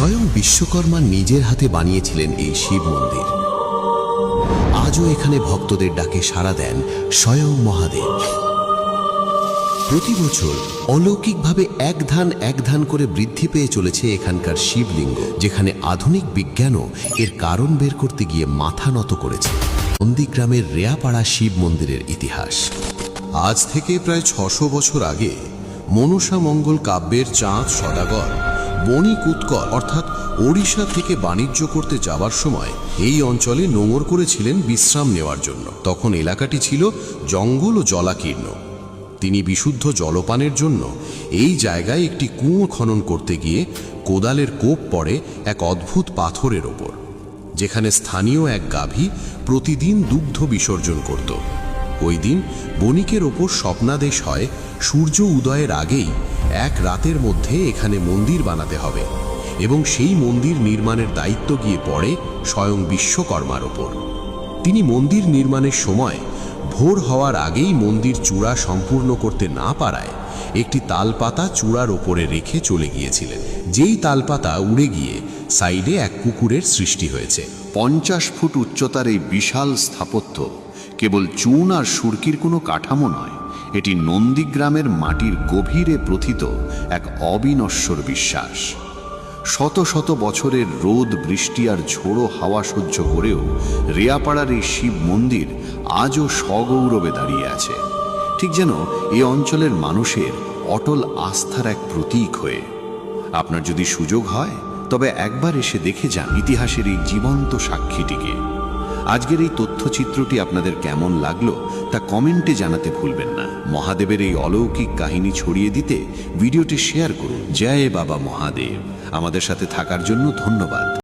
স্বয়ং বিশ্বকর্মা নিজের হাতে বানিয়েছিলেন এই শিব মন্দির। আজও এখানে ভক্তদের ডাকে সাড়া দেন স্বয়ং মহাদেব। প্রতি বছর অলৌকিকভাবে এক ধান করে বৃদ্ধি পেয়ে চলেছে এখানকার শিবলিঙ্গ, যেখানে আধুনিক বিজ্ঞানও এর কারণ বের করতে গিয়ে মাথা নত করেছে। নন্দীগ্রামের রেয়াপাড়া শিব মন্দিরের ইতিহাস। আজ থেকে প্রায় ৬০০ বছর আগে মনসা মঙ্গল কাব্যের চাঁদ সদাগর বণিক উৎকল অর্থাৎ ওড়িশা থেকে বাণিজ্য করতে যাওয়ার সময় এই অঞ্চলে নোঙর করেছিলেন বিশ্রাম নেওয়ার জন্য। তখন এলাকাটি ছিল জঙ্গল ও জলাকীর্ণ। তিনি বিশুদ্ধ জলপানের জন্য এই জায়গায় একটি কুয়ো খনন করতে গিয়ে কোদালের কোপ পড়ে এক অদ্ভুত পাথরের ওপর, যেখানে স্থানীয় এক গাভী প্রতিদিন দুগ্ধ বিসর্জন করত। ওই দিন বণিকের ওপর স্বপ্নাদেশ হয় সূর্য উদয়ের আগেই এক রাতের মধ্যে এখানে মন্দির বানাতে হবে, এবং সেই মন্দির নির্মাণের দায়িত্ব গিয়ে পড়ে স্বয়ং বিশ্বকর্মার ওপর। তিনি মন্দির নির্মাণের সময় ভোর হওয়ার আগেই মন্দির চূড়া সম্পূর্ণ করতে না পারায় একটি তালপাতা চূড়ার ওপরে রেখে চলে গিয়েছিলেন। যেই তালপাতা উড়ে গিয়ে সাইডে এক পুকুরের সৃষ্টি হয়েছে। 50 ফুট উচ্চতার এই বিশাল স্থাপত্য কেবল চুন আর সুরকির কোনো কাঠামো নয়, এটি নন্দীগ্রামের মাটির গভীরে প্রথিত এক অবিনশ্বর বিশ্বাস। শত শত বছরের রোদ, বৃষ্টি আর ঝোড়ো হাওয়া সহ্য করেও রেয়াপাড়ার এই শিব মন্দির আজও সগৌরবে দাঁড়িয়ে আছে, ঠিক যেন এই অঞ্চলের মানুষের অটল আস্থার এক প্রতীক হয়ে। আপনার যদি সুযোগ হয় তবে একবার এসে দেখে যান ইতিহাসের এই জীবন্ত সাক্ষীটিকে। আজকের এই তথ্যচিত্রটি আপনাদের কেমন লাগলো তা কমেন্টে জানাতে ভুলবেন না। মহাদেবের এই অলৌকিক কাহিনী ছড়িয়ে দিতে ভিডিওটি শেয়ার করুন। জয় বাবা মহাদেব। আমাদের সাথে থাকার জন্য ধন্যবাদ।